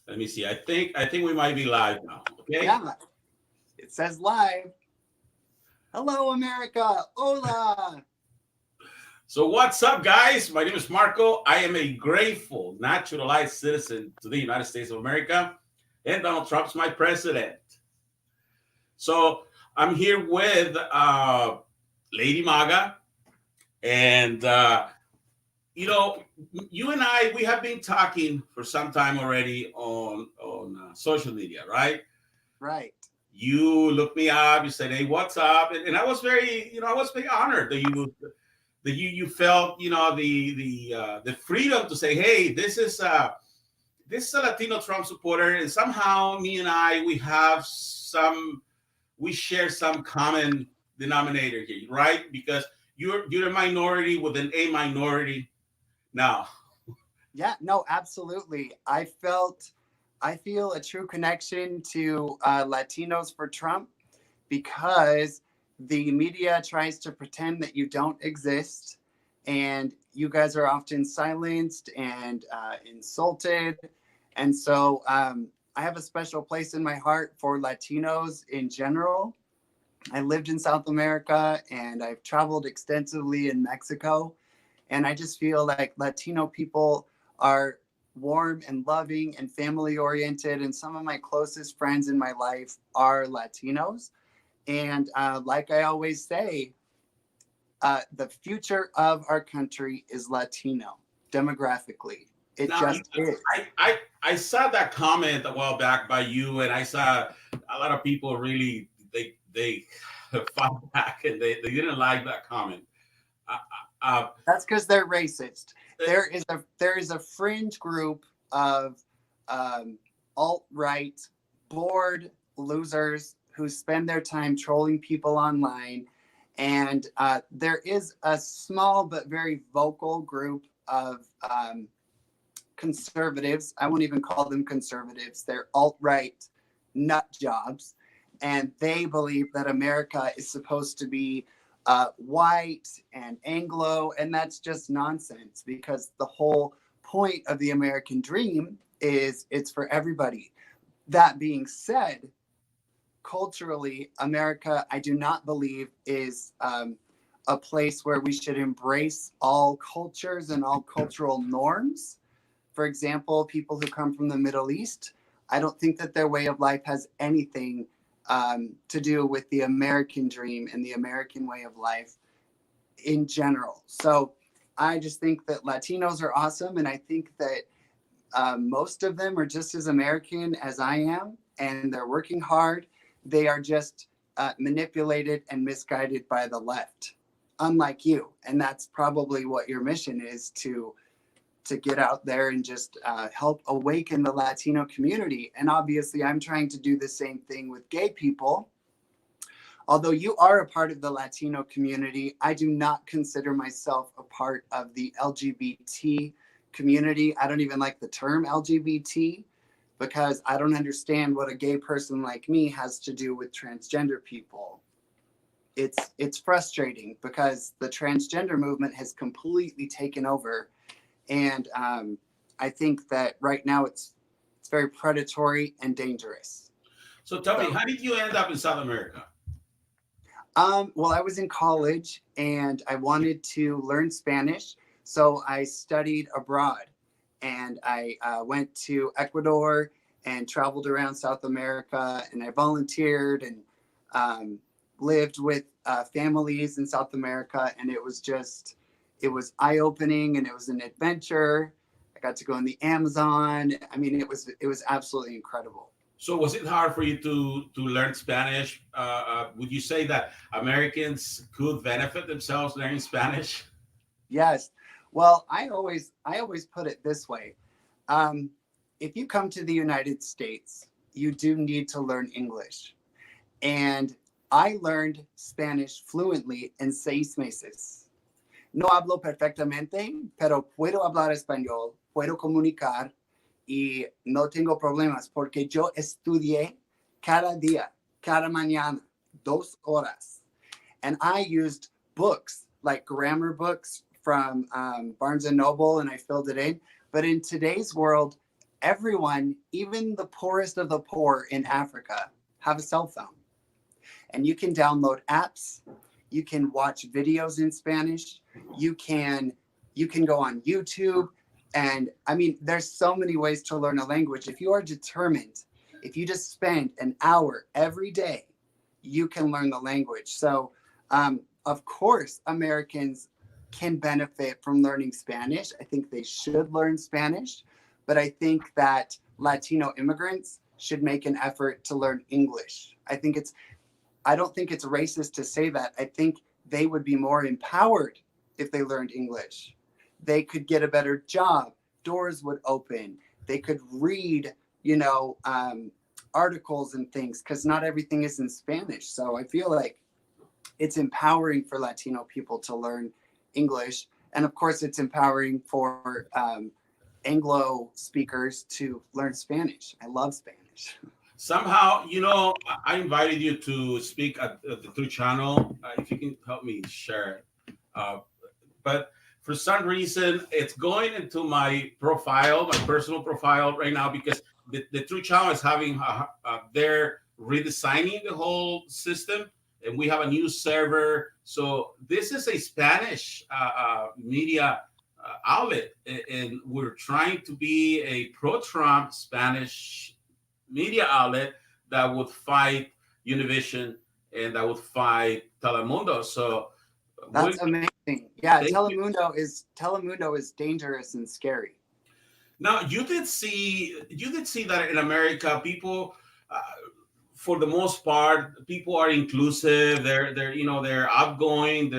Let me see. I think we might be live now. Okay. Yeah, it says live. Hello, America. Hola. So what's up, guys? My name is Marco. I am a grateful, naturalized citizen to the United States of America, and Donald Trump's my president. So I'm here with Lady MAGA, and you know, you and I we have been talking for some time already on social media, right? Right. You looked me up. You said, "Hey, what's up?" And I was very, I was very honored that you felt, the freedom to say, "Hey, this is a Latino Trump supporter," and somehow me and I we share some common denominator here, right? Because you're a minority with an a minority. Now, Yeah, no, absolutely. I feel a true connection to Latinos for Trump because the media tries to pretend that you don't exist, and you guys are often silenced and insulted. And so I have a special place in my heart for Latinos in general. I lived in South America and I've traveled extensively in Mexico. And I just feel like Latino people are warm and loving and family oriented. And some of my closest friends in my life are Latinos. And like I always say, the future of our country is Latino demographically. It now just is. I saw that comment a while back by you, and I saw a lot of people really they fought back and they didn't like that comment. Uh, uh, That's because they're racist. uh, There is a fringe group of alt right bored losers who spend their time trolling people online, and there is a small but very vocal group of conservatives. I won't even call them conservatives. They're alt right nut jobs, and they believe that America is supposed to be white and Anglo, and that's just nonsense because the whole point of the American dream is it's for everybody. That being said, culturally, America, I do not believe is a place where we should embrace all cultures and all cultural norms. For example, people who come from the Middle East, I don't think that their way of life has anything to do with the American dream and the American way of life in general. So I just think that Latinos are awesome. And I think that most of them are just as American as I am, and they're working hard. They are just manipulated and misguided by the left, unlike you. And that's probably what your mission is to get out there and just help awaken the Latino community. And obviously, I'm trying to do the same thing with gay people. Although you are a part of the Latino community, I do not consider myself a part of the LGBT community. I don't even like the term LGBT because I don't understand what a gay person like me has to do with transgender people. It's frustrating because the transgender movement has completely taken over, and I think that right now it's very predatory and dangerous. so tell me, So, how did you end up in South America? well, I was in college and I wanted to learn Spanish, so I studied abroad, and I went to Ecuador and traveled around South America, and I volunteered and um, lived with families in South America, and it was eye opening and it was an adventure. I got to go in the Amazon. I mean, it was absolutely incredible. So was it hard for you to learn Spanish? Would you say that Americans could benefit themselves learning Spanish? Yes. Well, I always put it this way. Um, if you come to the United States, you do need to learn English. And I learned Spanish fluently in 6 meses. No hablo perfectamente, pero puedo hablar español, puedo comunicar y no tengo problemas porque yo estudié cada día, cada mañana, 2 horas. And I used books like grammar books from Barnes and Noble, and I filled it in. But in today's world, everyone, even the poorest of the poor in Africa, have a cell phone. And you can download apps, you can watch videos in Spanish, you can go on YouTube. And I mean, there's so many ways to learn a language. If you are determined, if you just spend an hour every day, you can learn the language. So, of course, Americans can benefit from learning Spanish. I think they should learn Spanish, but I think that Latino immigrants should make an effort to learn English. I don't think it's racist to say that. I think they would be more empowered if they learned English. They could get a better job. Doors would open. They could read, articles and things, because not everything is in Spanish. So I feel like it's empowering for Latino people to learn English. And of course, it's empowering for Anglo speakers to learn Spanish. I love Spanish. Somehow, I invited you to speak at the True Channel. If you can help me share it. But for some reason, it's going into my profile, my personal profile right now, because the True Channel is having, they're redesigning the whole system, and we have a new server. So this is a Spanish media outlet, and we're trying to be a pro-Trump Spanish media outlet that would fight Univision and that would fight Telemundo. So that's amazing. Yeah, Telemundo is dangerous and scary. Now you did see that in America, people, for the most part, people are inclusive. They're outgoing.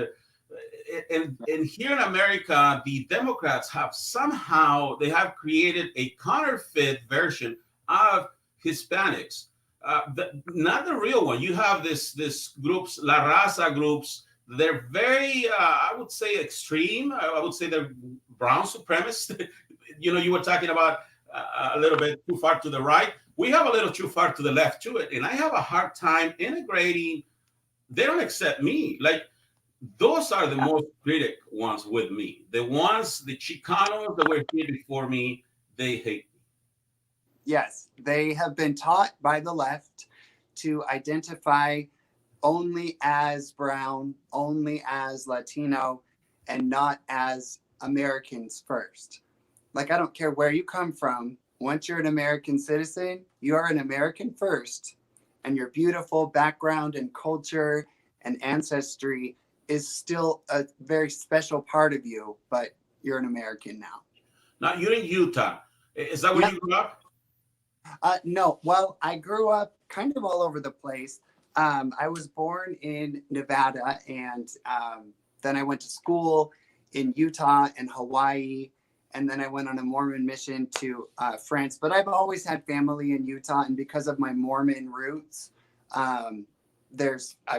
And here in America, the Democrats have created a counterfeit version of Hispanics, not the real one. You have this groups, La Raza groups. They're very, I would say, extreme. I would say they're brown supremacists. You were talking about a little bit too far to the right. We have a little too far to the left to it, and I have a hard time integrating. They don't accept me. Like, those are the most critic ones with me. The Chicanos that were here before me, they hate me. Yes, they have been taught by the left to identify only as brown, only as Latino, and not as Americans first. Like, I don't care where you come from. Once you're an American citizen, you are an American first, and your beautiful background and culture and ancestry is still a very special part of you, but you're an American now. Now, you're in Utah. Is that where you grew up? No. Well, I grew up kind of all over the place. I was born in Nevada, and then I went to school in Utah and Hawaii, and then I went on a Mormon mission to France. But I've always had family in Utah, and because of my Mormon roots, I've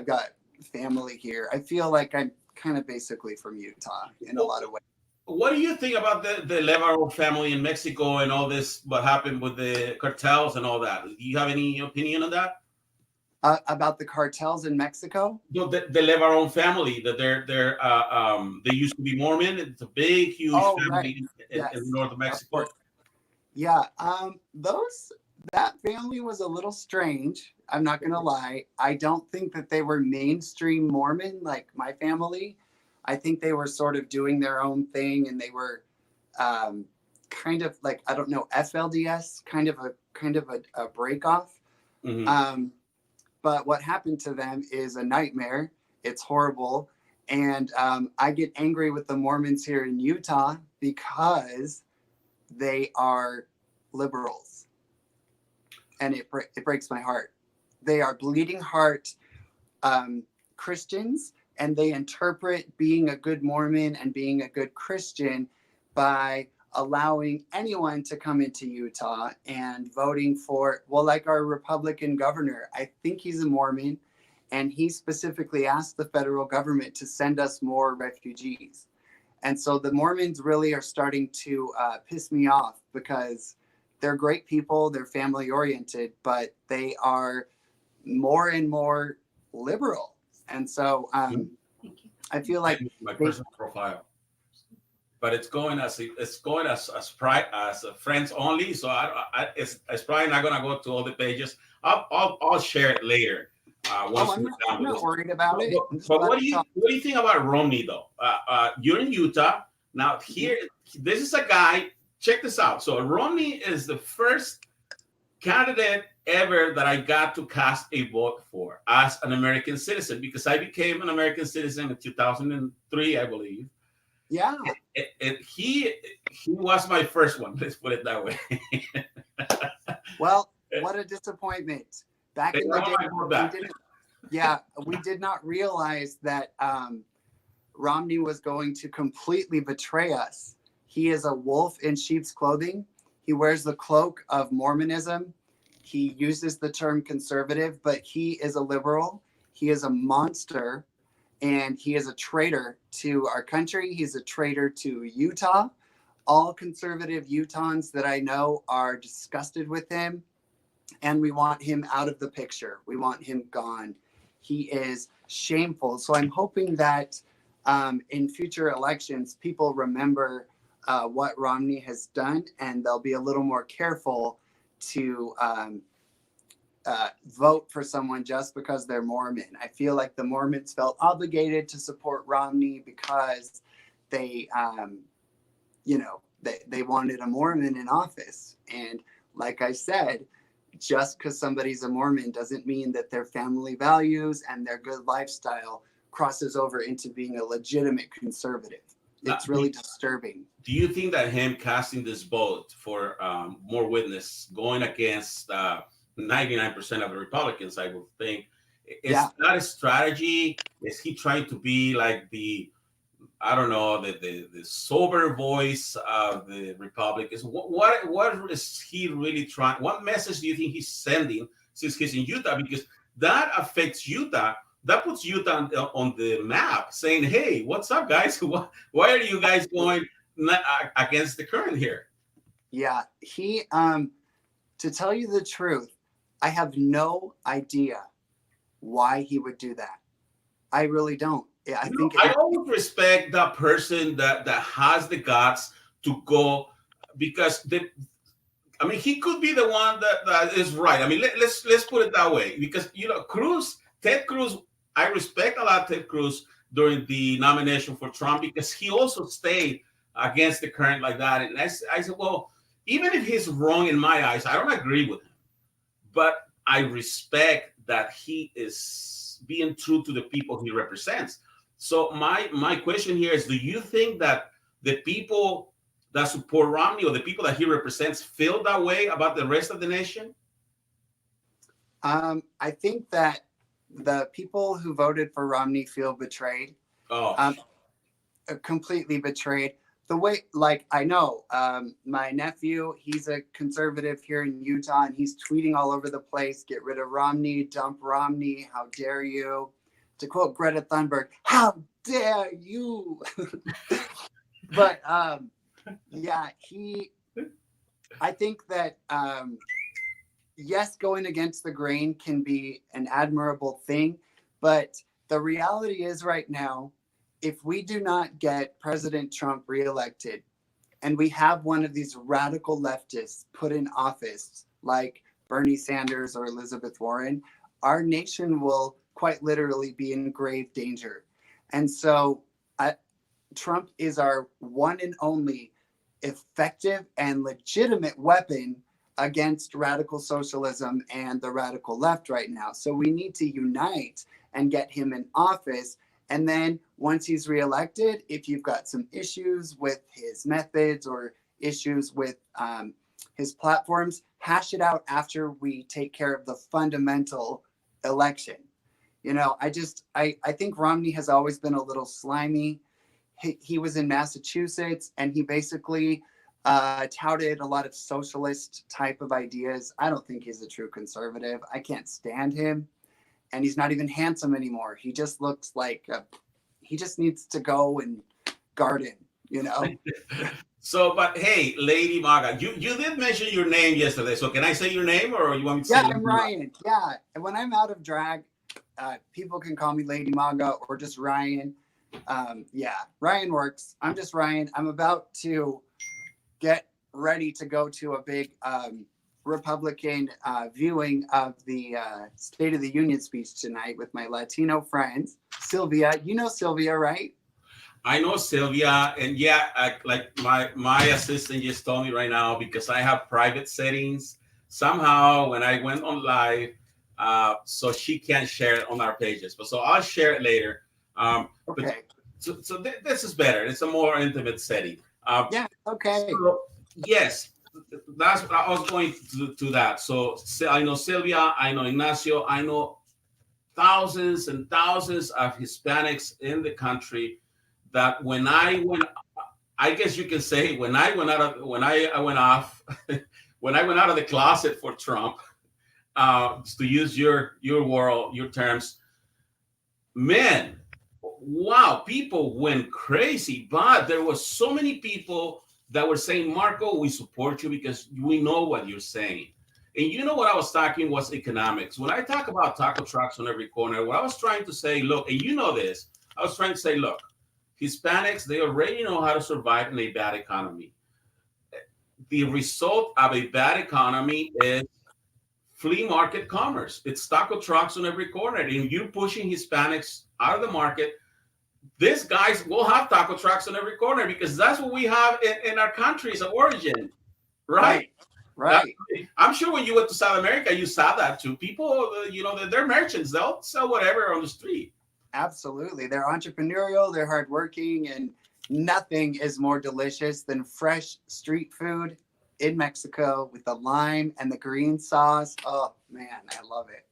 got family here. I feel like I'm kind of basically from Utah in a lot of ways. What do you think about the Levarón family in Mexico and all this, what happened with the cartels and all that? Do you have any opinion on that? About the cartels in Mexico? No, the Levarón family, that they used to be Mormon. It's a big, huge family in north of Mexico. Yeah, that family was a little strange. I'm not gonna lie. I don't think that they were mainstream Mormon like my family. I think they were sort of doing their own thing, and they were kind of like, I don't know, FLDS, kind of a break off. Mm-hmm. But what happened to them is a nightmare. It's horrible. And I get angry with the Mormons here in Utah because they are liberals. And it breaks my heart. They are bleeding heart Christians, and they interpret being a good Mormon and being a good Christian by allowing anyone to come into Utah and voting for, well, like our Republican governor, I think he's a Mormon, and he specifically asked the federal government to send us more refugees. And so the Mormons really are starting to piss me off, because they're great people, they're family oriented, but they are more and more liberal. And so I feel like my personal profile. but it's going as a friends only. So it's probably not gonna go to all the pages. I'll share it later. Once Oh, we're done I'm with not this. worried about it. I'm just But glad to talk. what do you think about Romney though? You're in Utah now. Here, this is a guy. Check this out. So Romney is the first candidate ever that I got to cast a vote for as an American citizen, because I became an American citizen in 2003, I believe. Yeah. He was my first one. Let's put it that way. Well, what a disappointment. Back in the day, we did not realize that Romney was going to completely betray us. He is a wolf in sheep's clothing. He wears the cloak of Mormonism. He uses the term conservative, but he is a liberal. He is a monster, and he is a traitor to our country. He's a traitor to Utah. All conservative Utahns that I know are disgusted with him, and we want him out of the picture. We want him gone. He is shameful. So I'm hoping that in future elections, people remember what Romney has done, and they'll be a little more careful to vote for someone just because they're Mormon. I feel like the Mormons felt obligated to support Romney because they, they wanted a Mormon in office. And like I said, just because somebody's a Mormon doesn't mean that their family values and their good lifestyle crosses over into being a legitimate conservative. It's really disturbing. Do you think that him casting this vote for more witness going against 99% of the Republicans, I would think, is that a strategy? Is he trying to be like the sober voice of the Republicans? What is he really trying? What message do you think he's sending since he's in Utah? Because that affects Utah. That puts Utah on the map, saying, "Hey, what's up, guys? Why are you guys going against the current here?" Yeah, to tell you the truth, I have no idea why he would do that. I really don't. I always respect that person that has the guts to go, because he could be the one that is right. I mean, let's put it that way, because Ted Cruz, I respect a lot Ted Cruz during the nomination for Trump, because he also stayed against the current like that. And I said, well, even if he's wrong in my eyes, I don't agree with him, but I respect that he is being true to the people he represents. So my question here is, do you think that the people that support Romney or the people that he represents feel that way about the rest of the nation? I think that the people who voted for Romney feel betrayed. Completely betrayed. The way, like, I know my nephew, he's a conservative here in Utah, and he's tweeting all over the place, "Get rid of Romney, dump Romney, how dare you?" To quote Greta Thunberg, "How dare you?" But I think that yes, going against the grain can be an admirable thing, but the reality is right now, if we do not get President Trump reelected and we have one of these radical leftists put in office like Bernie Sanders or Elizabeth Warren, our nation will quite literally be in grave danger. And so Trump is our one and only effective and legitimate weapon against radical socialism and the radical left right now. So we need to unite and get him in office. And then once he's reelected, if you've got some issues with his methods or issues with his platforms, hash it out after we take care of the fundamental election. I think Romney has always been a little slimy. He was in Massachusetts, and he basically touted a lot of socialist type of ideas. I don't think he's a true conservative. I can't stand him. And he's not even handsome anymore. He just looks like he just needs to go and garden, So, but hey, Lady MAGA, you did mention your name yesterday. So can I say your name, or you want me to say? Yeah, I'm Ryan. Yeah, and when I'm out of drag, people can call me Lady MAGA or just Ryan. Yeah, Ryan works. I'm just Ryan. I'm about to get ready to go to a big Republican viewing of the State of the Union speech tonight with my Latino friends. Sylvia, you know Sylvia, right? I know Sylvia, and yeah, like my assistant just told me right now because I have private settings. Somehow, when I went on live, so she can't share it on our pages, but so I'll share it later. But Okay. this is better. It's a more intimate setting. Yeah. Okay. So yes, that's what I was going to that. So I know Sylvia, I know Ignacio, I know thousands and thousands of Hispanics in the country that when I went, I guess you can say when I went out of when I went off when I went out of the closet for Trump, to use your terms, man, wow, people went crazy. But there was so many people that were saying, Marco, we support you because we know what you're saying. And you know what I was talking was economics. When I talk about taco trucks on every corner, what I was trying to say, look, and you know this, I was trying to say, look, Hispanics, they already know how to survive in a bad economy. The result of a bad economy is flea market commerce. It's taco trucks on every corner. And you pushing Hispanics out of the market, these guys will have taco trucks on every corner because that's what we have in our countries of origin, right? Right. Right. I'm sure when you went to South America, you saw that too. People, they're merchants. They'll sell whatever on the street. Absolutely. They're entrepreneurial, they're hardworking, and nothing is more delicious than fresh street food in Mexico with the lime and the green sauce. Oh man, I love it.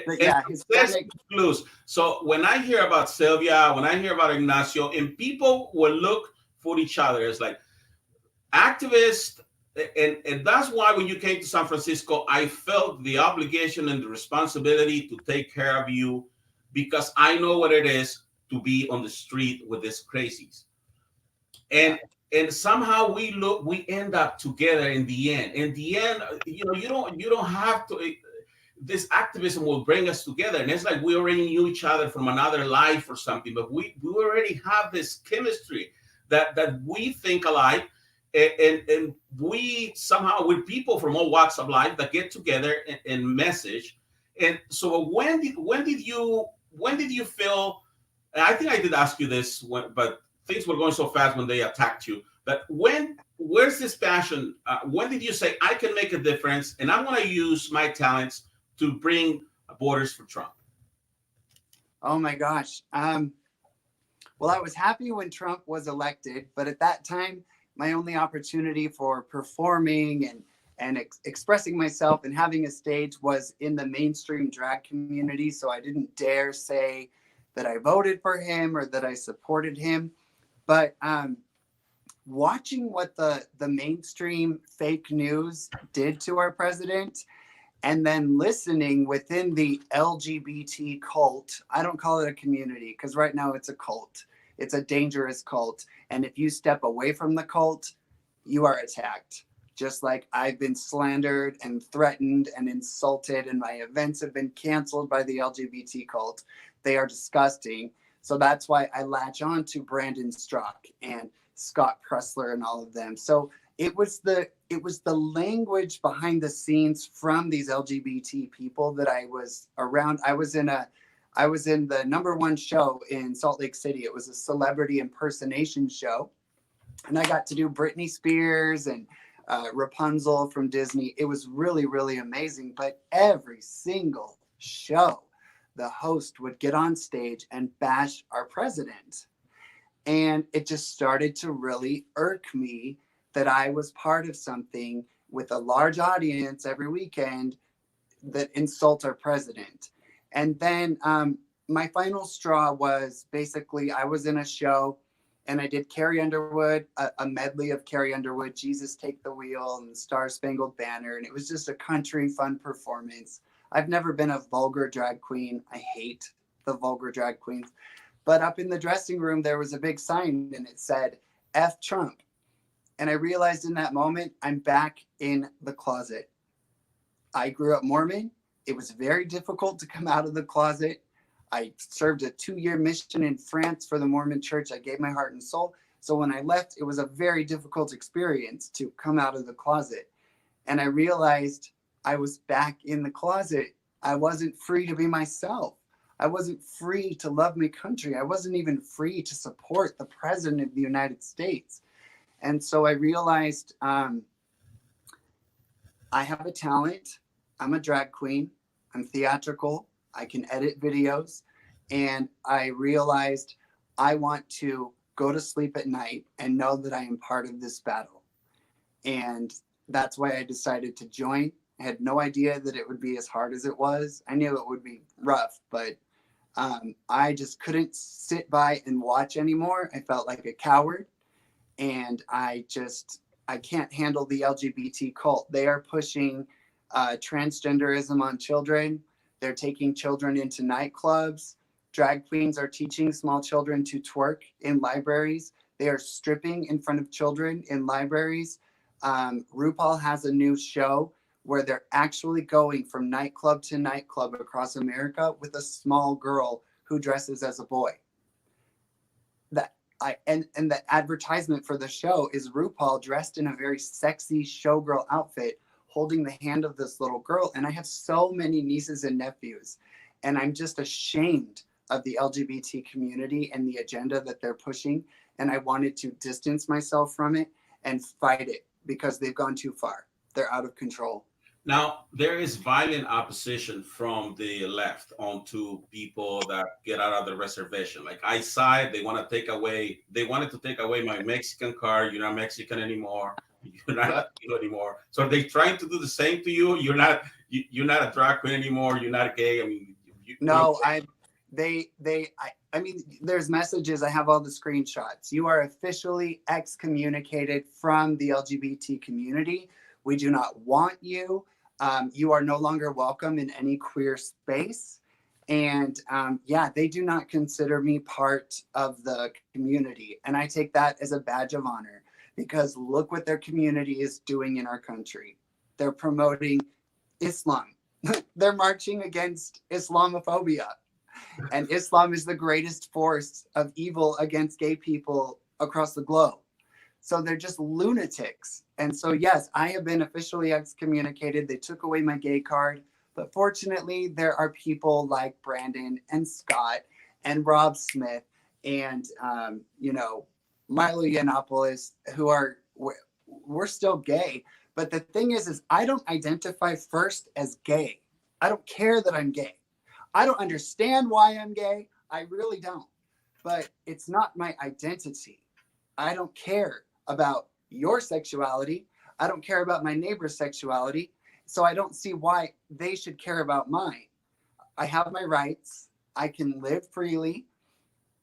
But And yeah, there's Hispanic. clues. So when I hear about Sylvia, when I hear about Ignacio, and people will look for each other, it's like activists. And that's why when you came to San Francisco, I felt the obligation and the responsibility to take care of you because I know what it is to be on the street with these crazies. Yeah. And somehow we end up together in the end. In the end, you don't have to. This activism will bring us together, and it's like we already knew each other from another life or something. But we already have this chemistry that we think alike, and we somehow we're people from all walks of life that get together and message. And so when did you feel? And I think I did ask you this, but things were going so fast when they attacked you. But where's this passion? When did you say I can make a difference, and I'm going to use my talents to bring borders for Trump? Oh my gosh. Well, I was happy when Trump was elected, but at that time, my only opportunity for performing and expressing myself and having a stage was in the mainstream drag community. So I didn't dare say that I voted for him or that I supported him. But watching what the mainstream fake news did to our president, and then listening within the LGBT cult, I don't call it a community because right now it's a cult. It's a dangerous cult. And if you step away from the cult, you are attacked. Just like I've been slandered and threatened and insulted, and my events have been canceled by the LGBT cult. They are disgusting. So that's why I latch on to Brandon Strzok and Scott Pressler and all of them. So it was the language behind the scenes from these LGBT people that I was around. I was in the number one show in Salt Lake City. It was a celebrity impersonation show, and I got to do Britney Spears and Rapunzel from Disney. It was really, really amazing. But every single show, the host would get on stage and bash our president. And it just started to really irk me that I was part of something with a large audience every weekend that insult our president. And then my final straw was basically I was in a show and I did Carrie Underwood, a medley of Carrie Underwood, Jesus Take the Wheel and Star Spangled Banner. And it was just a country fun performance. I've never been a vulgar drag queen. I hate the vulgar drag queens. But up in the dressing room, there was a big sign and it said, F Trump. And I realized in that moment, I'm back in the closet. I grew up Mormon. It was very difficult to come out of the closet. I served a 2-year mission in France for the Mormon Church. I gave my heart and soul. So when I left, it was a very difficult experience to come out of the closet. And I realized I was back in the closet. I wasn't free to be myself. I wasn't free to love my country. I wasn't even free to support the president of the United States. And so I realized I have a talent. I'm a drag queen. I'm theatrical. I can edit videos. And I realized I want to go to sleep at night and know that I am part of this battle. And that's why I decided to join. I had no idea that it would be as hard as it was. I knew it would be rough, but I just couldn't sit by and watch anymore. I felt like a coward. And I can't handle the LGBT cult. They are pushing transgenderism on children. They're taking children into nightclubs. Drag queens are teaching small children to twerk in libraries. They are stripping in front of children in libraries. RuPaul has a new show where they're actually going from nightclub to nightclub across America with a small girl who dresses as a boy. And the advertisement for the show is RuPaul dressed in a very sexy showgirl outfit, holding the hand of this little girl. And I have so many nieces and nephews, and I'm just ashamed of the LGBT community and the agenda that they're pushing. And I wanted to distance myself from it and fight it because they've gone too far. They're out of control. Now, there is violent opposition from the left onto people that get out of the reservation. Like I side, they wanted to take away my Mexican card. You're not Mexican anymore. You're not Latino anymore. So are they trying to do the same to you? You're not a drag queen anymore. You're not gay. I mean, no, I mean, there's messages. I have all the screenshots. You are officially excommunicated from the LGBT community. We do not want you. You are no longer welcome in any queer space. And they do not consider me part of the community. And I take that as a badge of honor because look what their community is doing in our country. They're promoting Islam. They're marching against Islamophobia. And Islam is the greatest force of evil against gay people across the globe. So they're just lunatics. And so, yes, I have been officially excommunicated. They took away my gay card. But fortunately, there are people like Brandon and Scott and Rob Smith and, Milo Yiannopoulos who we're still gay. But the thing is I don't identify first as gay. I don't care that I'm gay. I don't understand why I'm gay. I really don't. But it's not my identity. I don't care about your sexuality. I don't care about my neighbor's sexuality. So I don't see why they should care about mine. I have my rights. I can live freely,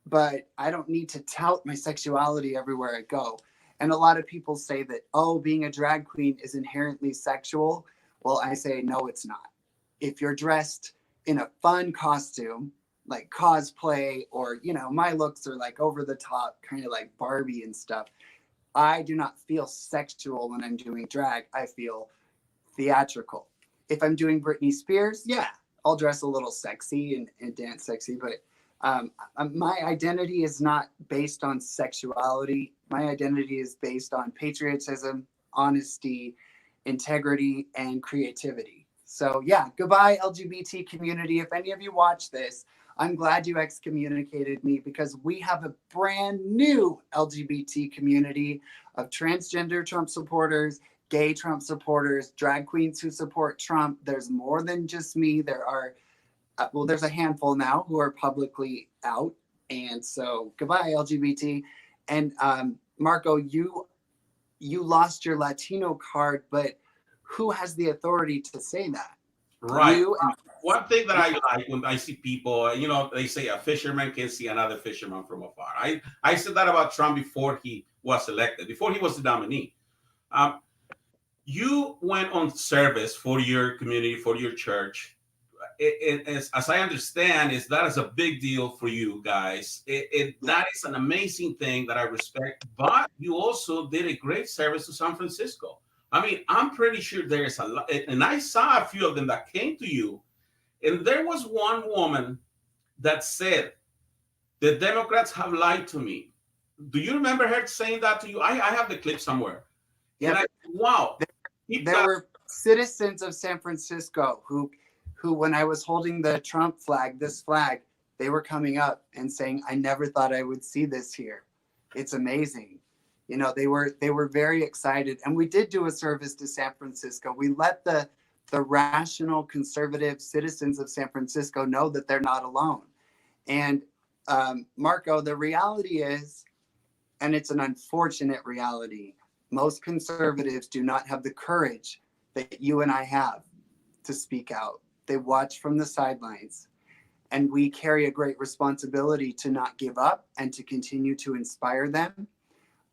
but I don't need to tout my sexuality everywhere I go. And a lot of people say that, being a drag queen is inherently sexual. Well, I say, no, it's not. If you're dressed in a fun costume, like cosplay, or, my looks are like over the top, kind of like Barbie and stuff. I do not feel sexual when I'm doing drag. I feel theatrical. If I'm doing Britney Spears, I'll dress a little sexy and dance sexy. But my identity is not based on sexuality. My identity is based on patriotism, honesty, integrity, and creativity. So goodbye, LGBT community. If any of you watch this, I'm glad you excommunicated me because we have a brand new LGBT community of transgender Trump supporters, gay Trump supporters, drag queens who support Trump. There's more than just me. There are, there's a handful now who are publicly out. And so goodbye, LGBT. And Marco, you lost your Latino card, but who has the authority to say that? Right. One thing that I like when I see people, they say a fisherman can see another fisherman from afar. I said that about Trump before he was elected, before he was the nominee. You went on service for your community, for your church. As I understand, that is a big deal for you guys. That is an amazing thing that I respect. But you also did a great service to San Francisco. I mean, I'm pretty sure there's a lot, and I saw a few of them that came to you. And there was one woman that said, the Democrats have lied to me. Do you remember her saying that to you? I have the clip somewhere. And Yep. wow, keep There that. were citizens of San Francisco who when I was holding the Trump flag, this flag, they were coming up and saying, "I never thought I would see this here. It's amazing." You know, they were very excited, and we did do a service to San Francisco. We let the rational conservative citizens of San Francisco know that they're not alone. And Marco, the reality is, and it's an unfortunate reality, most conservatives do not have the courage that you and I have to speak out. They watch from the sidelines. And we carry a great responsibility to not give up and to continue to inspire them.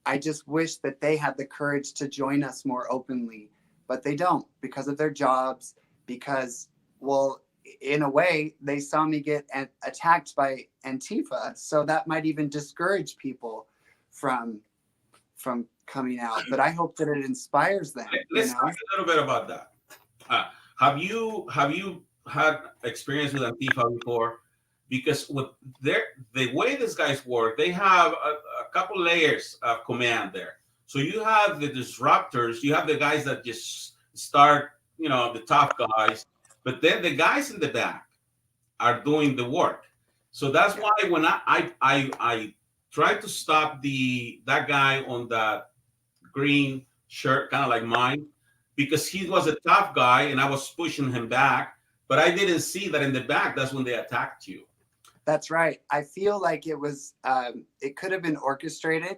I just wish that they had the courage to join us more openly, but they don't because of their jobs, because, well, in a way, they saw me get attacked by Antifa. So that might even discourage people from coming out. But I hope that it inspires them, you Let's talk know? a little bit about that. Have you had experience with Antifa before? Because with their the way these guys work, they have a couple layers of command there. So you have the disruptors, you have the guys that just start, the tough guys, but then the guys in the back are doing the work. So that's why when I tried to stop that guy on that green shirt, kind of like mine, because he was a tough guy and I was pushing him back. But I didn't see that in the back. That's when they attacked you. That's right. I feel like it could have been orchestrated.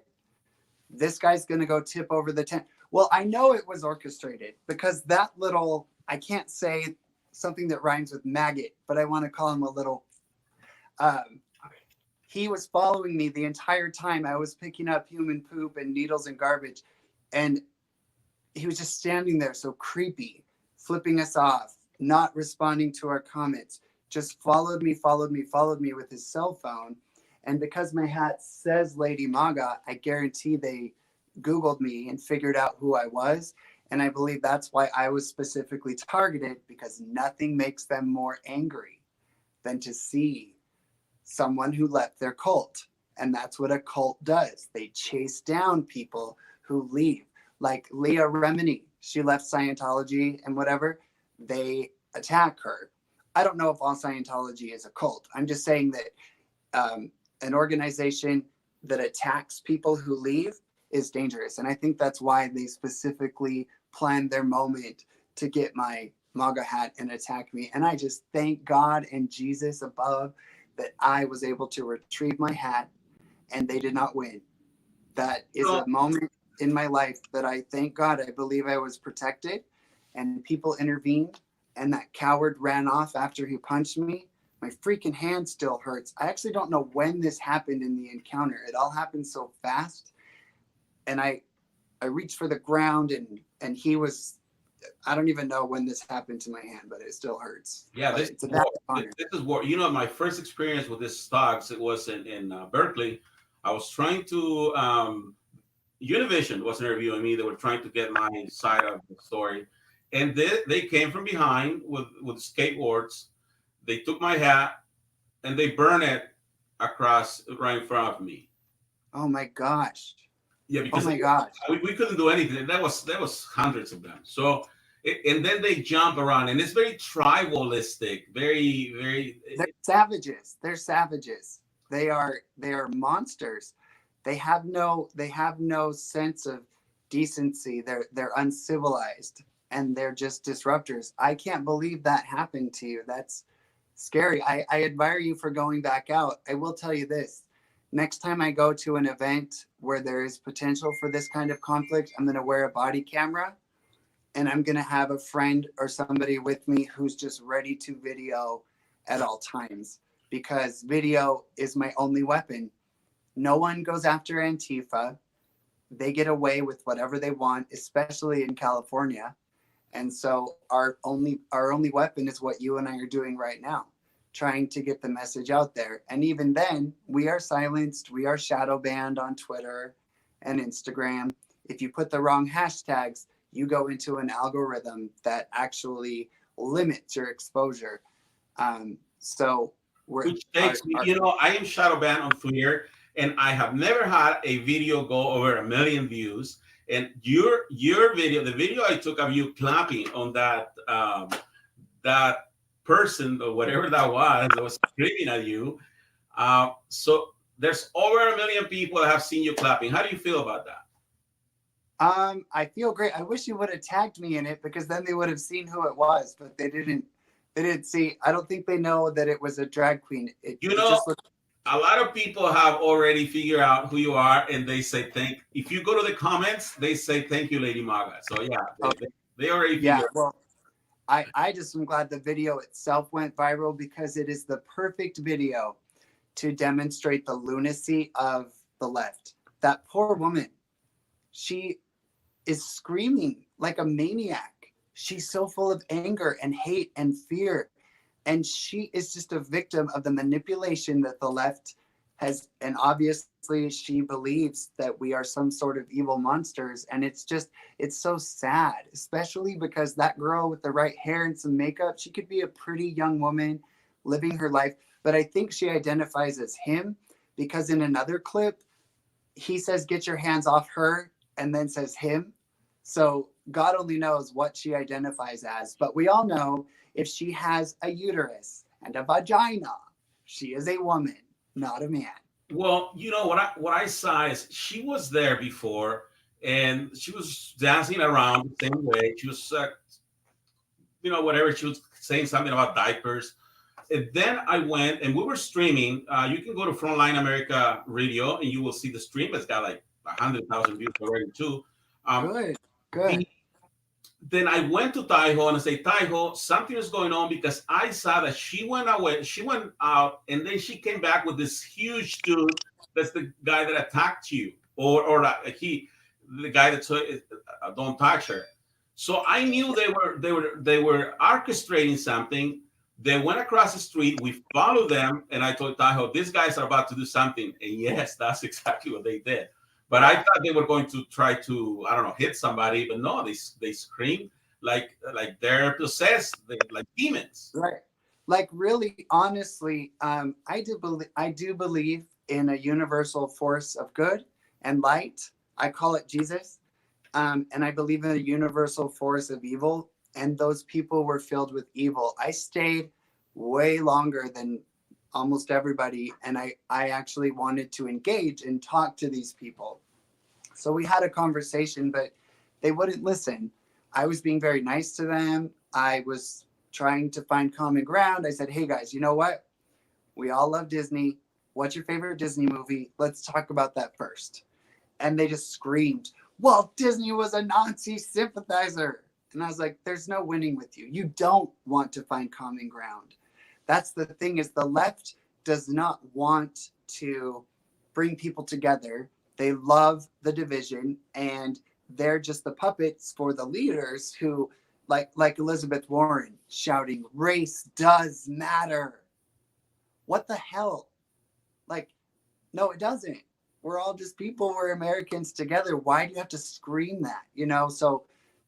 This guy's going to go tip over the tent. Well, I know it was orchestrated because that little, I can't say something that rhymes with maggot, but I want to call him a little, um, he was following me the entire time. I was picking up human poop and needles and garbage. And he was just standing there so creepy, flipping us off, not responding to our comments, just followed me with his cell phone. And because my hat says Lady MAGA, I guarantee they Googled me and figured out who I was. And I believe that's why I was specifically targeted, because nothing makes them more angry than to see someone who left their cult. And that's what a cult does. They chase down people who leave. Like Leah Remini, she left Scientology and whatever, they attack her. I don't know if all Scientology is a cult. I'm just saying that an organization that attacks people who leave is dangerous. And I think that's why they specifically planned their moment to get my MAGA hat and attack me. And I just thank God and Jesus above that I was able to retrieve my hat and they did not win. That is So, a moment in my life that I thank God. I believe I was protected and people intervened, and that coward ran off after he punched me. My freaking hand still hurts. I actually don't know when this happened in the encounter. It all happened so fast. And I reached for the ground and he was, I don't even know when this happened to my hand, but it still hurts. yeah, But this it's a is badge war. of honor. This is war. My first experience with this stocks, it was in Berkeley. I was trying to, Univision was interviewing me. They were trying to get my side of the story. And they came from behind with skateboards. They took my hat and they burned it across right in front of me. Oh my gosh. Yeah, Oh because my gosh. we couldn't do anything. That was hundreds of them. So and then they jump around, and it's very tribalistic, very very. They're savages. They're savages. They are monsters. They have no sense of decency. They're uncivilized and they're just disruptors. I can't believe that happened to you. That's scary. I admire you for going back out. I will tell you this. Next time I go to an event where there is potential for this kind of conflict, I'm going to wear a body camera and I'm going to have a friend or somebody with me who's just ready to video at all times, because video is my only weapon. No one goes after Antifa. They get away with whatever they want, especially in California. And so our only weapon is what you and I are doing right now, trying to get the message out there. And even then, we are silenced, we are shadow banned on Twitter and Instagram. If you put the wrong hashtags, you go into an algorithm that actually limits your exposure. So which takes me, I am shadow banned on Twitter, and I have never had a video go over 1 million views. And your video, the video I took of you clapping on that person or whatever that was screaming at you. So there's over 1 million people that have seen you clapping. How do you feel about that? I feel great. I wish you would have tagged me in it, because then they would have seen who it was, but they didn't. They didn't see. I don't think they know that it was a drag queen. A lot of people have already figured out who you are, and they say if you go to the comments, they say thank you, Lady MAGA. So yeah, they already figured. Well, I just am glad the video itself went viral, because it is the perfect video to demonstrate the lunacy of the left. That poor woman, she is screaming like a maniac. She's so full of anger and hate and fear. And she is just a victim of the manipulation that the left has. And obviously she believes that we are some sort of evil monsters. And it's so sad, especially because that girl with the right hair and some makeup, she could be a pretty young woman living her life. But I think she identifies as him, because in another clip, he says, "Get your hands off her," and then says him. So God only knows what she identifies as. But we all know, if she has a uterus and a vagina, she is a woman, not a man. Well, what I saw is she was there before, and she was dancing around the same way. She was, whatever. She was saying something about diapers. And then I went, and we were streaming. You can go to Frontline America Radio, and you will see the stream. It's got like 100,000 views already too. Good. Then I went to Taiho and I said, Taiho, something is going on, because I saw that she went away. She went out, and then she came back with this huge dude. That's the guy that attacked you, or the guy that said, don't touch her. So I knew they were orchestrating something. They went across the street. We followed them, and I told Taiho, these guys are about to do something. And yes, that's exactly what they did. But I thought they were going to try to, I don't know, hit somebody. But no, they scream like they're possessed, like demons. Right. Like, really, honestly, I do believe in a universal force of good and light. I call it Jesus. And I believe in a universal force of evil. And those people were filled with evil. I stayed way longer than almost everybody, and I actually wanted to engage and talk to these people. So we had a conversation, but they wouldn't listen. I was being very nice to them. I was trying to find common ground. I said, hey guys, you know what? We all love Disney. What's your favorite Disney movie? Let's talk about that first. And they just screamed, Walt Disney was a Nazi sympathizer. And I was like, there's no winning with you. You don't want to find common ground. That's the thing, is the left does not want to bring people together. They love the division, and they're just the puppets for the leaders who, like Elizabeth Warren, shouting, race does matter. What the hell? Like, no, it doesn't. We're all just people. We're Americans together. Why do you have to scream that? So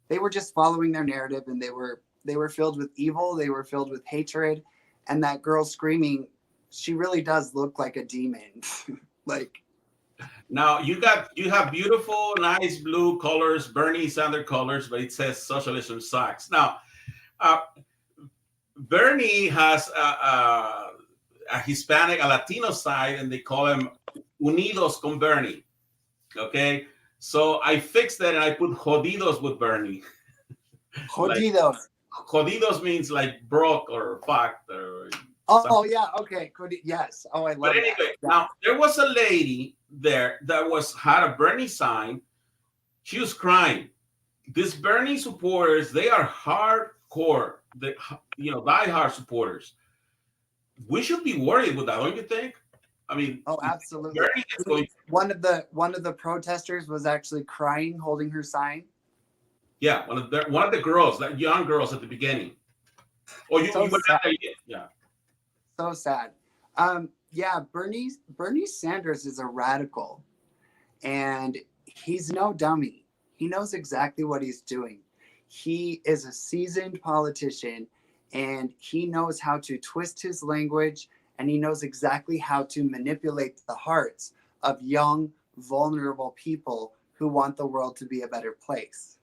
they were just following their narrative, and they were filled with evil. They were filled with hatred. And that girl screaming, she really does look like a demon. Now you have beautiful, nice blue colors, Bernie Sanders colors, but it says socialism sucks. Now, Bernie has a Hispanic, a Latino side, and they call him Unidos con Bernie. Okay, so I fixed that and I put jodidos with Bernie. Jodidos. Jodidos means like broke or fucked or. Oh yeah, okay, good. Yes. Oh, I love. But anyway, that. Now there was a lady there that had a Bernie sign. She was crying. These Bernie supporters, they are hardcore. They, diehard supporters. We should be worried with that, don't you think? I mean, oh, absolutely. One of the protesters was actually crying, holding her sign. Yeah, one of the girls, that young girls at the beginning. Oh, you went out there? Yeah. So sad. Yeah, Bernie Sanders is a radical, and he's no dummy. He knows exactly what he's doing. He is a seasoned politician, and he knows how to twist his language and he knows exactly how to manipulate the hearts of young, vulnerable people who want the world to be a better place.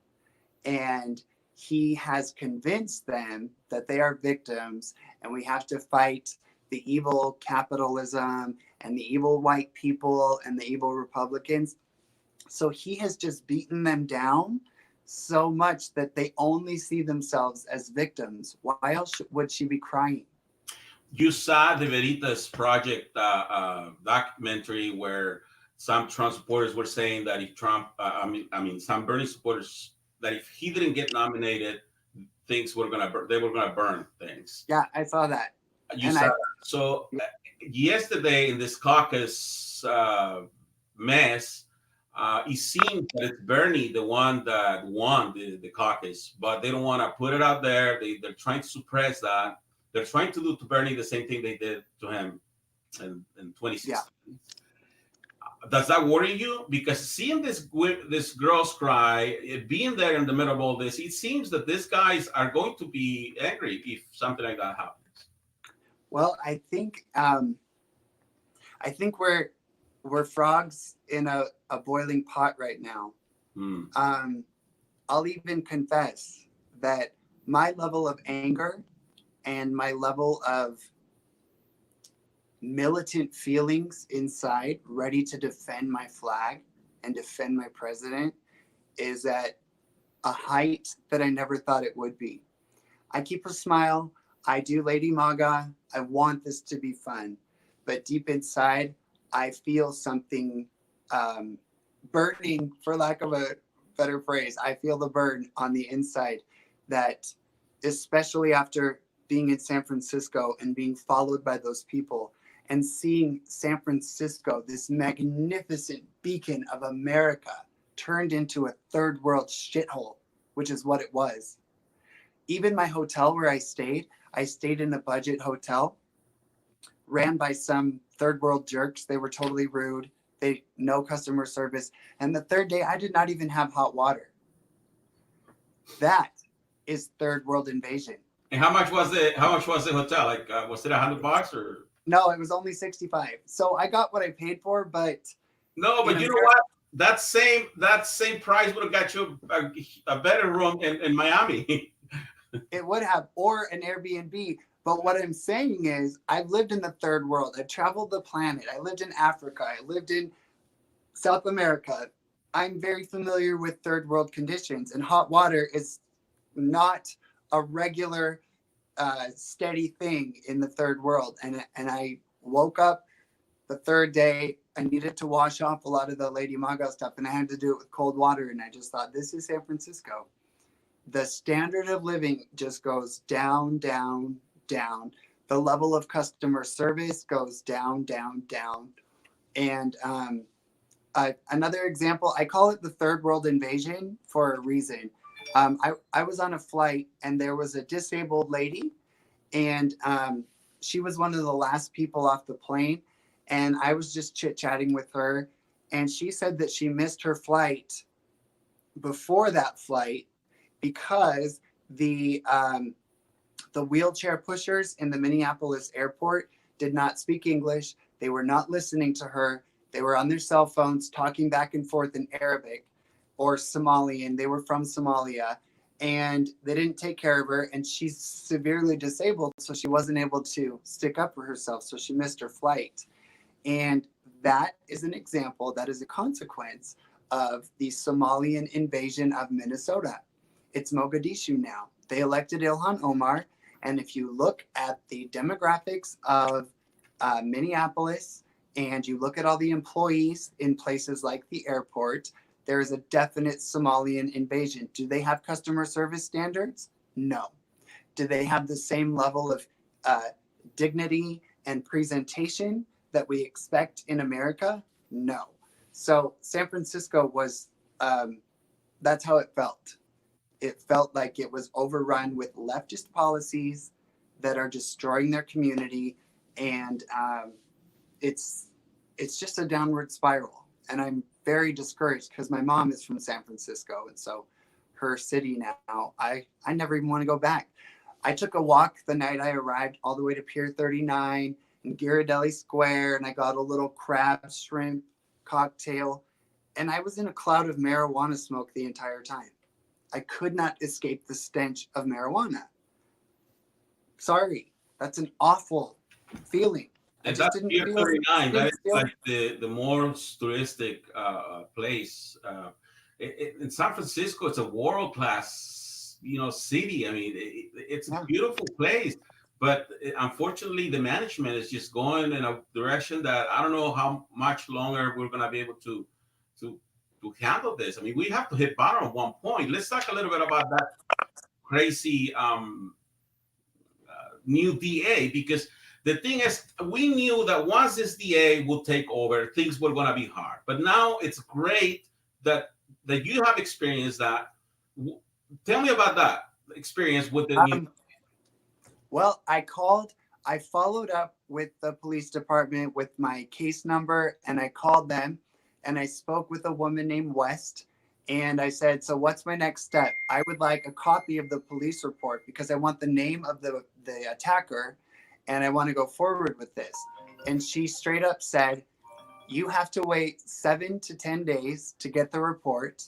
And he has convinced them that they are victims and we have to fight the evil capitalism and the evil white people and the evil Republicans. So he has just beaten them down so much that they only see themselves as victims. Why else would she be crying? You saw the Veritas Project documentary where some Trump supporters were saying that if Trump, some Bernie supporters, that if he didn't get nominated, things were gonna they were gonna burn things. Yeah, I saw that. You saw that. So yesterday in this caucus mess, it seems that it's Bernie, the one that won the caucus, but they don't want to put it out there. They're trying to suppress that. They're trying to do to Bernie the same thing they did to him in 2016. Yeah. Does that worry you? Because seeing this girls cry, being there in the middle of all this, it seems that these guys are going to be angry if something like that happens. Well, I think we're frogs in a boiling pot right now. I'll even confess that my level of anger and my level of militant feelings inside, ready to defend my flag and defend my president, is at a height that I never thought it would be. I keep a smile. I do Lady MAGA. I want this to be fun. But deep inside, I feel something burning, for lack of a better phrase. I feel the burn on the inside that, especially after being in San Francisco and being followed by those people and seeing San Francisco, this magnificent beacon of America, turned into a third world shithole, which is what it was. Even my hotel where I stayed in a budget hotel ran by some third world jerks. They were totally rude. No customer service. And the third day, I did not even have hot water. That is third world invasion. And how much was the hotel? Like, was it $100 or? No, it was only 65. So I got what I paid for, but no. But you know what? That same price would have got you a better room in Miami. It would have, or an Airbnb. But what I'm saying is, I've lived in the third world. I've traveled the planet. I lived in Africa. I lived in South America. I'm very familiar with third world conditions, and hot water is not a regular, steady thing in the third world. And I woke up the third day. I needed to wash off a lot of the Lady MAGA stuff, and I had to do it with cold water. And I just thought, this is San Francisco. The standard of living just goes down, down, down. The level of customer service goes down, down, down. And another example, I call it the third world invasion for a reason. I was on a flight and there was a disabled lady, and she was one of the last people off the plane. And I was just chit-chatting with her, and she said that she missed her flight before that flight because the wheelchair pushers in the Minneapolis airport did not speak English. They were not listening to her. They were on their cell phones talking back and forth in Arabic or Somalian. They were from Somalia, and they didn't take care of her, and she's severely disabled, so she wasn't able to stick up for herself, so she missed her flight. And that is an example, that is a consequence of the Somalian invasion of Minnesota. It's Mogadishu now. They elected Ilhan Omar, and if you look at the demographics of Minneapolis, and you look at all the employees in places like the airport, there is a definite Somalian invasion. Do they have customer service standards? No. Do they have the same level of dignity and presentation that we expect in America? No. So San Francisco was, that's how it felt. It felt like it was overrun with leftist policies that are destroying their community, and it's just a downward spiral. And I'm very discouraged because my mom is from San Francisco, and so her city now, I never even want to go back. I took a walk the night I arrived all the way to Pier 39, in Ghirardelli Square, and I got a little crab shrimp cocktail, and I was in a cloud of marijuana smoke the entire time. I could not escape the stench of marijuana. Sorry, that's an awful feeling. I And just that's didn't Pier feel 39. That didn't is feel like the more touristic place. In San Francisco, it's a world class, city. I mean, it's a yeah. beautiful place, but unfortunately, the management is just going in a direction that I don't know how much longer we're going to be able to to handle this. I mean, we have to hit bottom at one point. Let's talk a little bit about that crazy new DA, because the thing is, we knew that once this DA will take over, things were going to be hard. But now it's great that you have experienced that. Tell me about that experience with the new. Um, well, I followed up with the police department with my case number, and I called them, and I spoke with a woman named West, and I said, so what's my next step? I would like a copy of the police report because I want the name of the attacker, and I want to go forward with this. And she straight up said, you have to wait 7 to 10 days to get the report.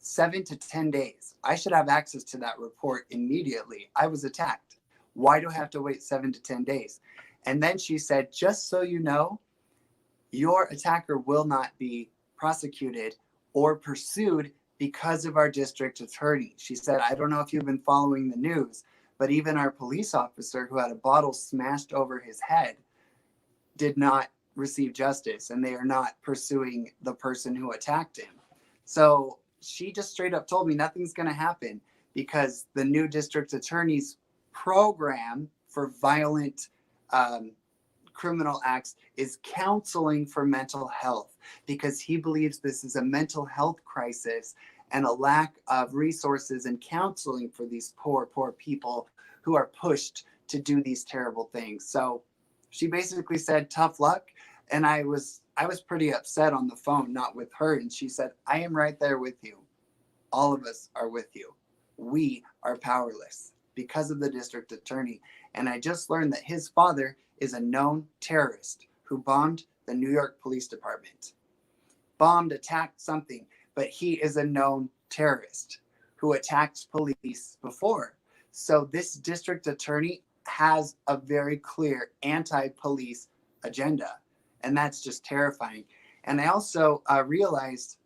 7 to 10 days. I should have access to that report immediately. I was attacked. Why do I have to wait 7 to 10 days? And then she said, just so you know, your attacker will not be prosecuted or pursued because of our district attorney. She said, I don't know if you've been following the news, but even our police officer who had a bottle smashed over his head did not receive justice, and they are not pursuing the person who attacked him. So she just straight up told me nothing's going to happen because the new district attorney's program for violent criminal acts is counseling for mental health, because he believes this is a mental health crisis and a lack of resources and counseling for these poor people who are pushed to do these terrible things. So she basically said, tough luck. And I was pretty upset on the phone, not with her. And she said, I am right there with you. All of us are with you. We are powerless because of the district attorney. And I just learned that his father is a known terrorist who bombed the New York Police Department. Attacked something, but he is a known terrorist who attacked police before. So this district attorney has a very clear anti-police agenda. And that's just terrifying. And I also realized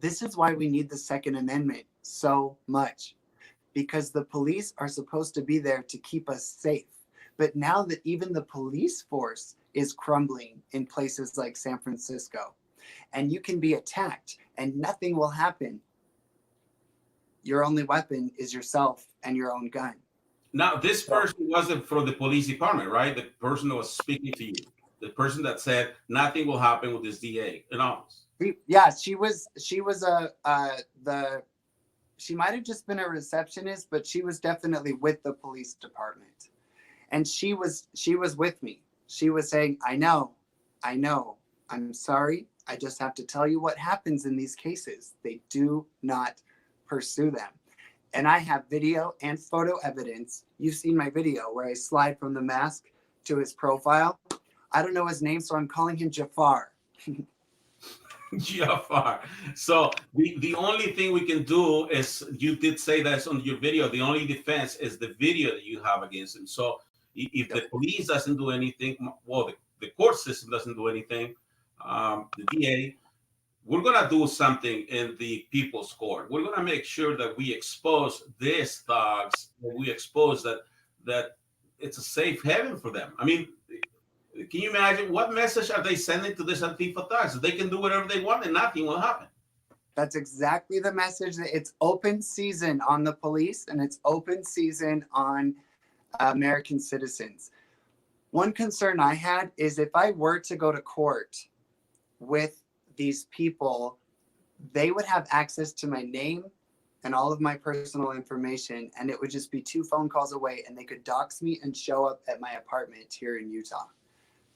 this is why we need the Second Amendment so much, because the police are supposed to be there to keep us safe. But now that even the police force is crumbling in places like San Francisco, and you can be attacked and nothing will happen, your only weapon is yourself and your own gun. Now, this person wasn't from the police department, right? The person that was speaking to you, the person that said nothing will happen with this DA in office. Yeah, she might have just been a receptionist, but she was definitely with the police department. And she was with me. She was saying, I know, I'm sorry. I just have to tell you what happens in these cases. They do not pursue them. And I have video and photo evidence. You've seen my video where I slide from the mask to his profile. I don't know his name, so I'm calling him Jafar. Jafar. So the only thing we can do is, you did say that's on your video, the only defense is the video that you have against him. So if the police doesn't do anything, well, the court system doesn't do anything, the DA, we're going to do something in the people's court. We're going to make sure that we expose these thugs, and we expose that it's a safe haven for them. I mean, can you imagine what message are they sending to these Antifa thugs? They can do whatever they want and nothing will happen. That's exactly the message. That it's open season on the police and it's open season on American citizens. One concern I had is if I were to go to court with these people, they would have access to my name and all of my personal information, and it would just be 2 phone calls away, and they could dox me and show up at my apartment here in Utah.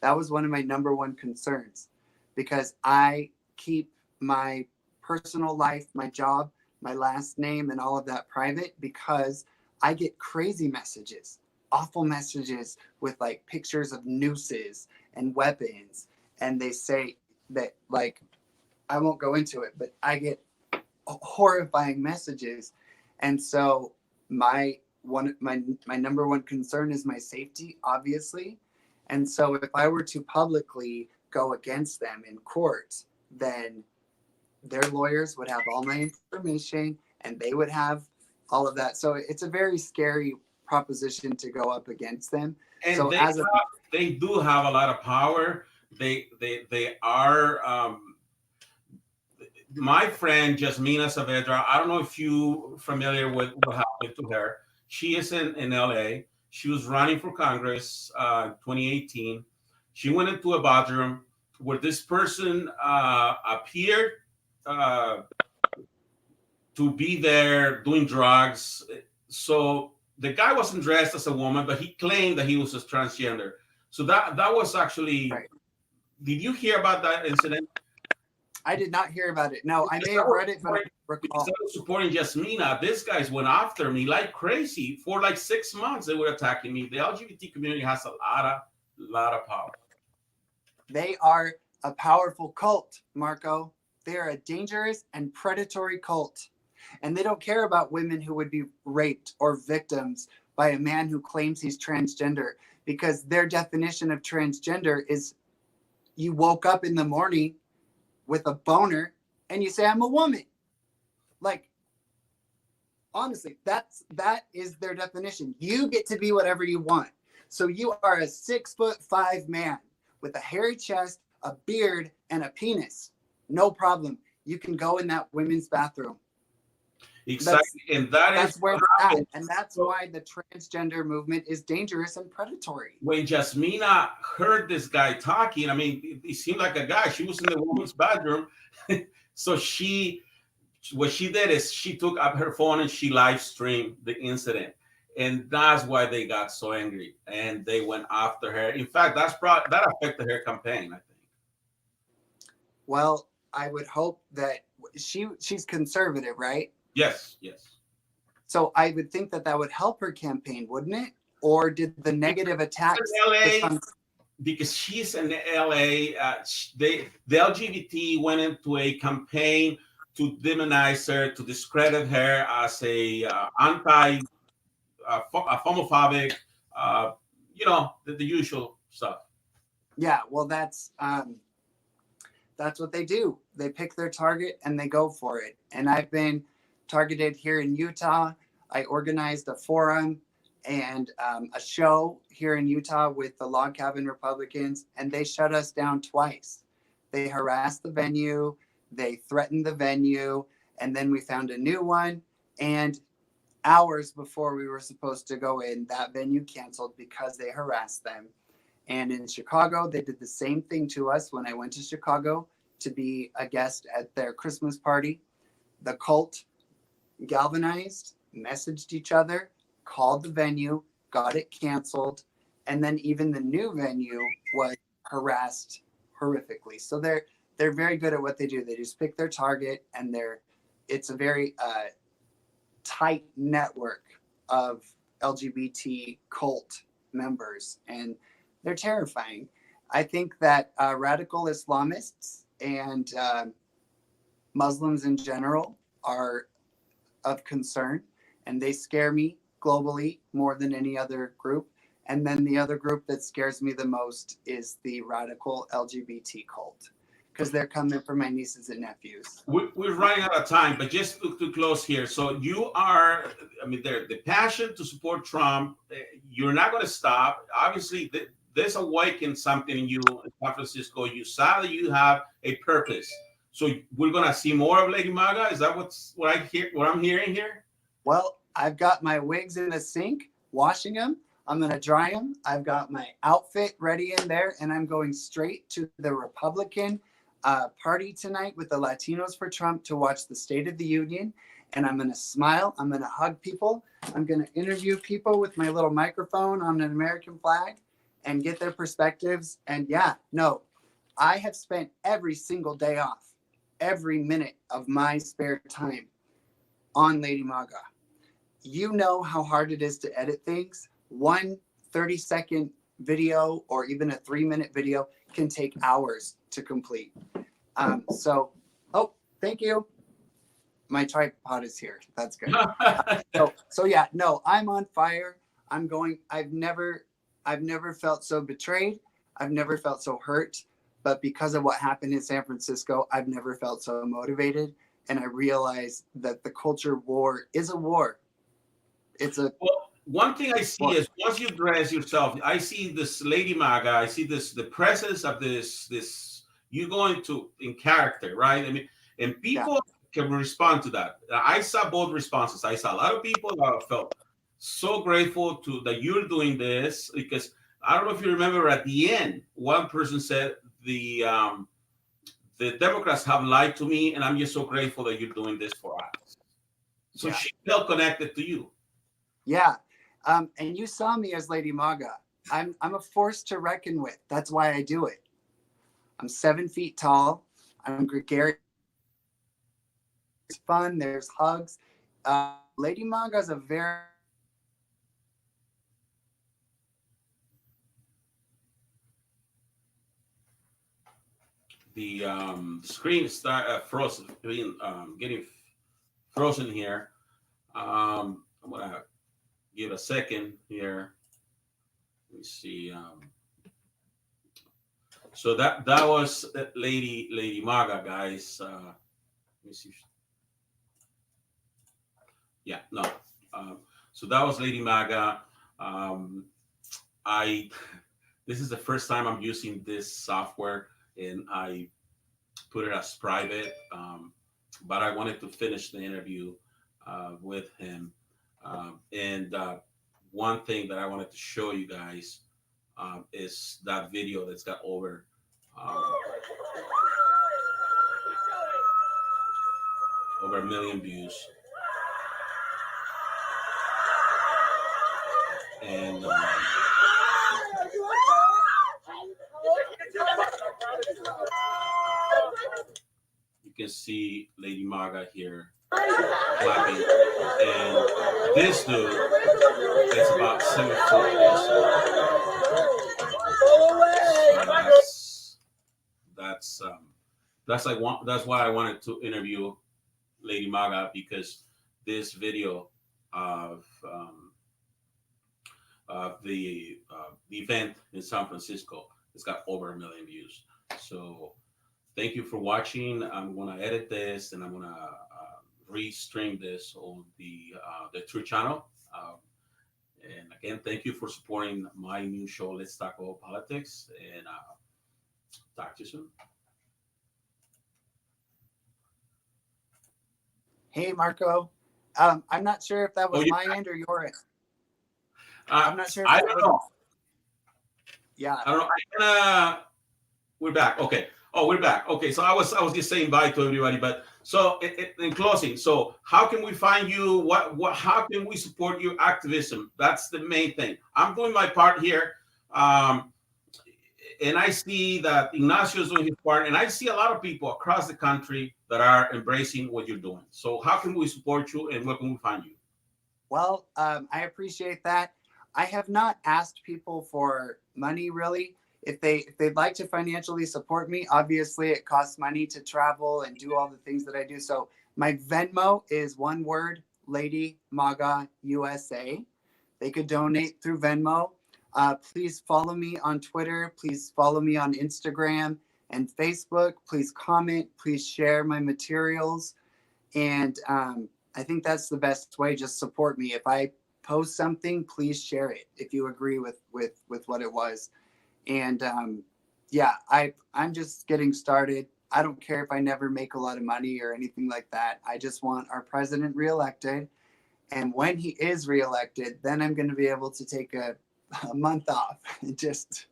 That was one of my number one concerns, because I keep my personal life, my job, my last name, and all of that private, because I get crazy messages awful messages with like pictures of nooses and weapons. And they say that, like, I won't go into it, but I get horrifying messages. And so my number one concern is my safety, obviously. And so if I were to publicly go against them in court, then their lawyers would have all my information and they would have all of that. So it's a very scary proposition to go up against them. And So they do have a lot of power. They are my friend Jasmina Saavedra. I don't know if you familiar with what happened to her. She is in LA. She was running for Congress 2018. She went into a bathroom where this person appeared to be there doing drugs. So the guy wasn't dressed as a woman, but he claimed that he was a transgender. So that was actually. Right. Did you hear about that incident? I did not hear about it. No, I may have read it, but I don't recall. Instead of supporting Jasmina, these guys went after me like crazy. For like 6 months, they were attacking me. The LGBT community has a lot of power. They are a powerful cult, Marco. They are a dangerous and predatory cult. And they don't care about women who would be raped or victims by a man who claims he's transgender, because their definition of transgender is you woke up in the morning with a boner and you say, I'm a woman. Like, honestly, that is their definition. You get to be whatever you want. So you are a 6'5" man with a hairy chest, a beard, and a penis. No problem. You can go in that women's bathroom. Exactly. And that's where we're at. And that's why the transgender movement is dangerous and predatory. When Jasmina heard this guy talking, I mean, he seemed like a guy. She was in the woman's bathroom. So what she did is she took up her phone and she live streamed the incident. And that's why they got so angry and they went after her. In fact, that affected her campaign, I think. Well, I would hope that she's conservative, right? Yes. So I would think that would help her campaign, wouldn't it? Or did the negative attacks? LA, because she's in LA, the LGBT went into a campaign to demonize her, to discredit her as a homophobic, the usual stuff. Yeah, well, that's what they do. They pick their target and they go for it. And I've been targeted here in Utah. I organized a forum and a show here in Utah with the Log Cabin Republicans, and they shut us down twice. They harassed the venue, they threatened the venue, and then we found a new one. And hours before we were supposed to go in, that venue canceled because they harassed them. And in Chicago, they did the same thing to us when I went to Chicago to be a guest at their Christmas party. The cult galvanized, messaged each other, called the venue, got it canceled, and then even the new venue was harassed horrifically. So they're very good at what they do. They just pick their target, and it's a very tight network of LGBT cult members, and they're terrifying. I think that radical Islamists and Muslims in general are of concern, and they scare me globally more than any other group. And then the other group that scares me the most is the radical LGBT cult, because they're coming for my nieces and nephews. We're running out of time, but just to close here. So you are, the passion to support Trump, you're not going to stop. Obviously, there's awakened something in you in San Francisco. You saw that you have a purpose. So we're going to see more of Lady MAGA? Is that what I'm hearing here? Well, I've got my wigs in the sink, washing them. I'm going to dry them. I've got my outfit ready in there, and I'm going straight to the Republican party tonight with the Latinos for Trump to watch the State of the Union. And I'm going to smile. I'm going to hug people. I'm going to interview people with my little microphone on an American flag and get their perspectives. And I have spent every single day off, every minute of my spare time on Lady MAGA. You know how hard it is to edit things. one 30-second video or even a 3-minute video can take hours to complete. So, oh, thank you. My tripod is here. That's good. So yeah, no, I'm on fire. I've never felt so betrayed. I've never felt so hurt. But because of what happened in San Francisco, I've never felt so motivated. And I realized that the culture war is a war. It's a Well, one thing I see war. is once you dress yourself, I see this Lady MAGA. I see the presence of this you go into in character, right? I mean, and Yeah. people can respond to that. I saw both responses. I saw a lot of people that felt so grateful to that you're doing this because I don't know if you remember at the end, one person said the Democrats have lied to me, and I'm just so grateful that you're doing this for us. So Yeah. she felt connected to you. Yeah. And you saw me as Lady MAGA. I'm a force to reckon with. That's why I do it. I'm 7 feet tall. I'm gregarious. There's fun. There's hugs. Lady MAGA is a very The screen start frozen, getting frozen here. I'm gonna give a second here. Let me see. So that was Lady MAGA, guys. Let me see. Yeah, no. So that was Lady MAGA. Um, I this is the first time I'm using this software, and I put it as private. But I wanted to finish the interview with him. And one thing that I wanted to show you guys is that video that's got um, over 1 million views. And you can see Lady MAGA here clapping. And this dude is about 7 foot also. That's why I wanted to interview Lady MAGA, because this video of the event in San Francisco has got over 1 million views. So thank you for watching. I'm gonna edit this and I'm gonna restream this on the True channel. And again, thank you for supporting my new show, Let's Talk About Politics. And talk to you soon. Hey, Marco. I'm not sure if that was my end or your end. I'm not sure. If I that don't was... know. Yeah. I don't know. We're back. Okay. Oh, we're back. Okay. So I was just saying bye to everybody. But so in closing, so how can we find you? What? How can we support your activism? That's the main thing. I'm doing my part here. And I see that Ignacio is doing his part, and I see a lot of people across the country that are embracing what you're doing. So how can we support you, and where can we find you? Well, I appreciate that. I have not asked people for money, really. If they'd like to financially support me, obviously it costs money to travel and do all the things that I do. So my Venmo is one word, Lady MAGA USA. They could donate through Venmo. Please follow me on Twitter. Please follow me on Instagram and Facebook. Please comment. Please share my materials. And I think that's the best way. Just support me. If I post something, please share it if you agree with what it was. And yeah, I'm just getting started. I don't care if I never make a lot of money or anything like that. I just want our president reelected. And when he is reelected, then I'm going to be able to take a month off and just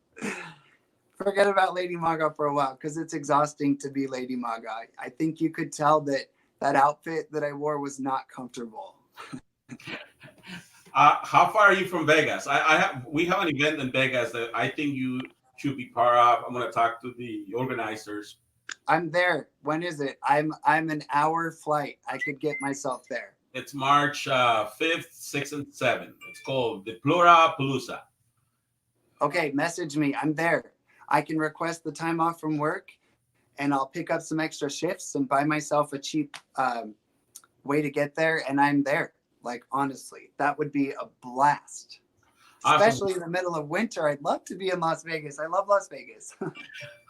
forget about Lady MAGA for a while, because it's exhausting to be Lady MAGA. I think you could tell that outfit that I wore was not comfortable. How far are you from Vegas? We have an event in Vegas that I think you should be part of. I'm going to talk to the organizers. I'm there. When is it? I'm an hour flight. I could get myself there. It's March 5th, 6th, and 7th. It's called the Plura Palooza. Okay, message me. I'm there. I can request the time off from work, and I'll pick up some extra shifts and buy myself a cheap way to get there, and I'm there. Like, honestly, that would be a blast. Awesome. Especially in the middle of winter. I'd love to be in Las Vegas. I love Las Vegas.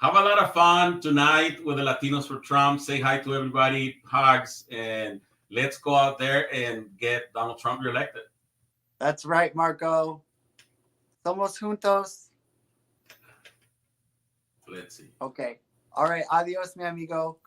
Have a lot of fun tonight with the Latinos for Trump. Say hi to everybody, hugs, and let's go out there and get Donald Trump reelected. That's right, Marco. Somos juntos. Let's see. Okay. All right. Adios, mi amigo.